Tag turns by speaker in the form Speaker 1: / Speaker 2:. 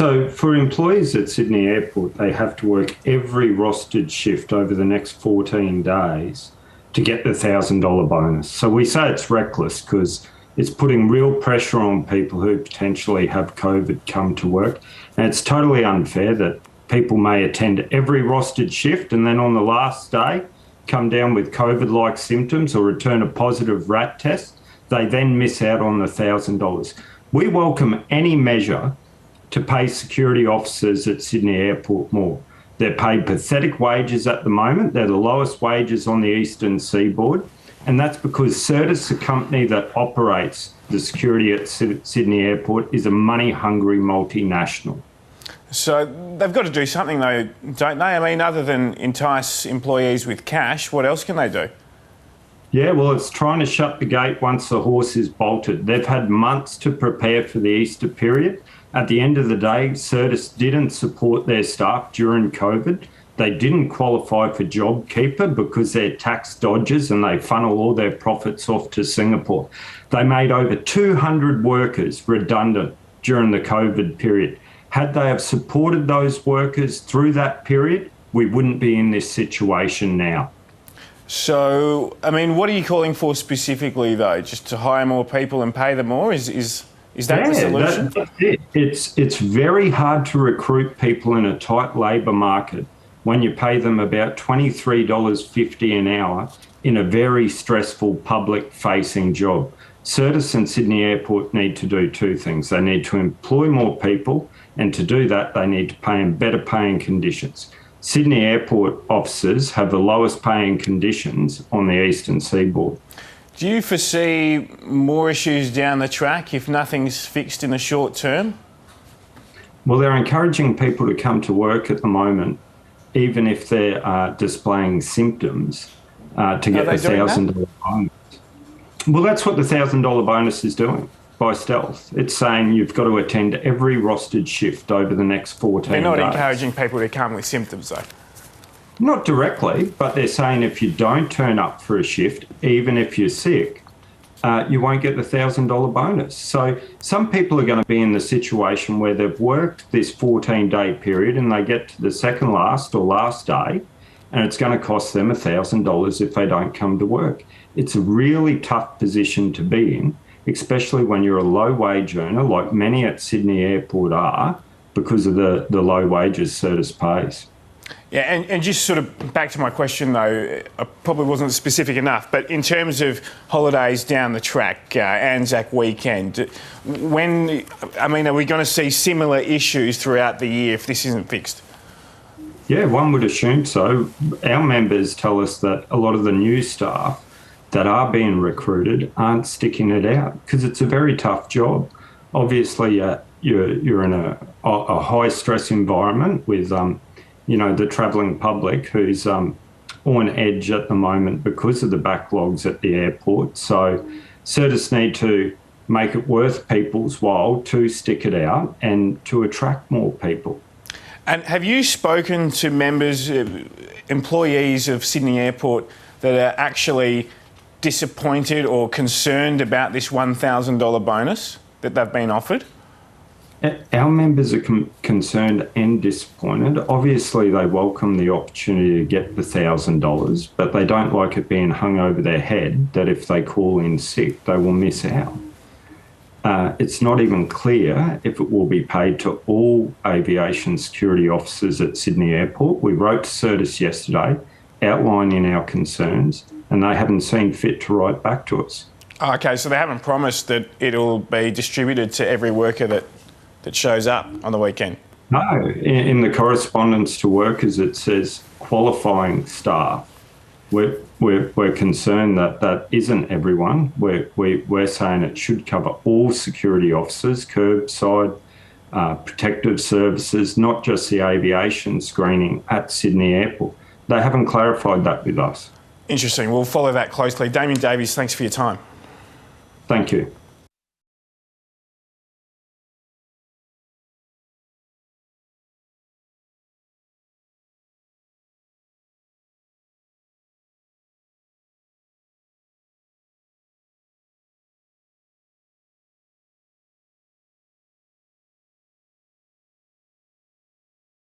Speaker 1: So for employees at Sydney Airport, they have to work every rostered shift over the next 14 days to get the $1,000 bonus. So we say it's reckless because it's putting real pressure on people who potentially have COVID come to work. And it's totally unfair that people may attend every rostered shift and then on the last day come down with COVID-like symptoms or return a positive RAT test. They then miss out on the $1,000. We welcome any measure to pay security officers at Sydney Airport more. They're paid pathetic wages at the moment. They're the lowest wages on the eastern seaboard. And that's because Certis, the company that operates the security at Sydney Airport, is a money-hungry multinational.
Speaker 2: So they've got to do something though, don't they? I mean, other than entice employees with cash, what else can they do?
Speaker 1: Yeah, well, it's trying to shut the gate once the horse is bolted. They've had months to prepare for the Easter period. At the end of the day, Certis didn't support their staff during COVID. They didn't qualify for JobKeeper because they're tax dodgers and they funnel all their profits off to Singapore. They made over 200 workers redundant during the COVID period. Had they have supported those workers through that period, we wouldn't be in this situation now.
Speaker 2: So, I mean, what are you calling for specifically, though? Just to hire more people and pay them more? Is that the solution?
Speaker 1: That's it. It's very hard to recruit people in a tight labour market when you pay them about $23.50 an hour in a very stressful public-facing job. Certis and Sydney Airport need to do two things. They need to employ more people, and to do that, they need to pay them better paying conditions. Sydney Airport officers have the lowest paying conditions on the eastern seaboard.
Speaker 2: Do you foresee more issues down the track if nothing's fixed in the short term?
Speaker 1: Well, they're encouraging people to come to work at the moment, even if they're displaying symptoms, to get the $1,000 bonus. Well, that's what the $1,000 bonus is doing by stealth. It's saying you've got to attend every rostered shift over the next 14 days.
Speaker 2: They're not encouraging people to come with symptoms, though.
Speaker 1: Not directly, but they're saying if you don't turn up for a shift, even if you're sick, you won't get the $1,000 bonus. So some people are going to be in the situation where they've worked this 14-day period and they get to the second last or last day, and it's going to cost them $1,000 if they don't come to work. It's a really tough position to be in, especially when you're a low-wage earner, like many at Sydney Airport are, because of the low wages Certis pays.
Speaker 2: Yeah, and just sort of back to my question, though, I probably wasn't specific enough, but in terms of holidays down the track, Anzac weekend, are we going to see similar issues throughout the year if this isn't fixed?
Speaker 1: Yeah, one would assume so. Our members tell us that a lot of the new staff that are being recruited aren't sticking it out because it's a very tough job. Obviously, you're in a high-stress environment with the travelling public who's on edge at the moment because of the backlogs at the airport. So Certis need to make it worth people's while to stick it out and to attract more people.
Speaker 2: And have you spoken to members, employees of Sydney Airport that are actually disappointed or concerned about this $1,000 bonus that they've been offered?
Speaker 1: Our members are concerned and disappointed. Obviously, they welcome the opportunity to get the $1,000, but they don't like it being hung over their head that if they call in sick, they will miss out. It's not even clear if it will be paid to all aviation security officers at Sydney Airport. We wrote to Certis yesterday outlining our concerns, and they haven't seen fit to write back to us.
Speaker 2: Okay, so they haven't promised that it'll be distributed to every worker that shows up on the weekend?
Speaker 1: No, in the correspondence to workers, it says qualifying staff. We're concerned that isn't everyone. We're saying it should cover all security officers, curbside, protective services, not just the aviation screening at Sydney Airport. They haven't clarified that with us.
Speaker 2: Interesting. We'll follow that closely. Damien Davie, thanks for your time.
Speaker 1: Thank you.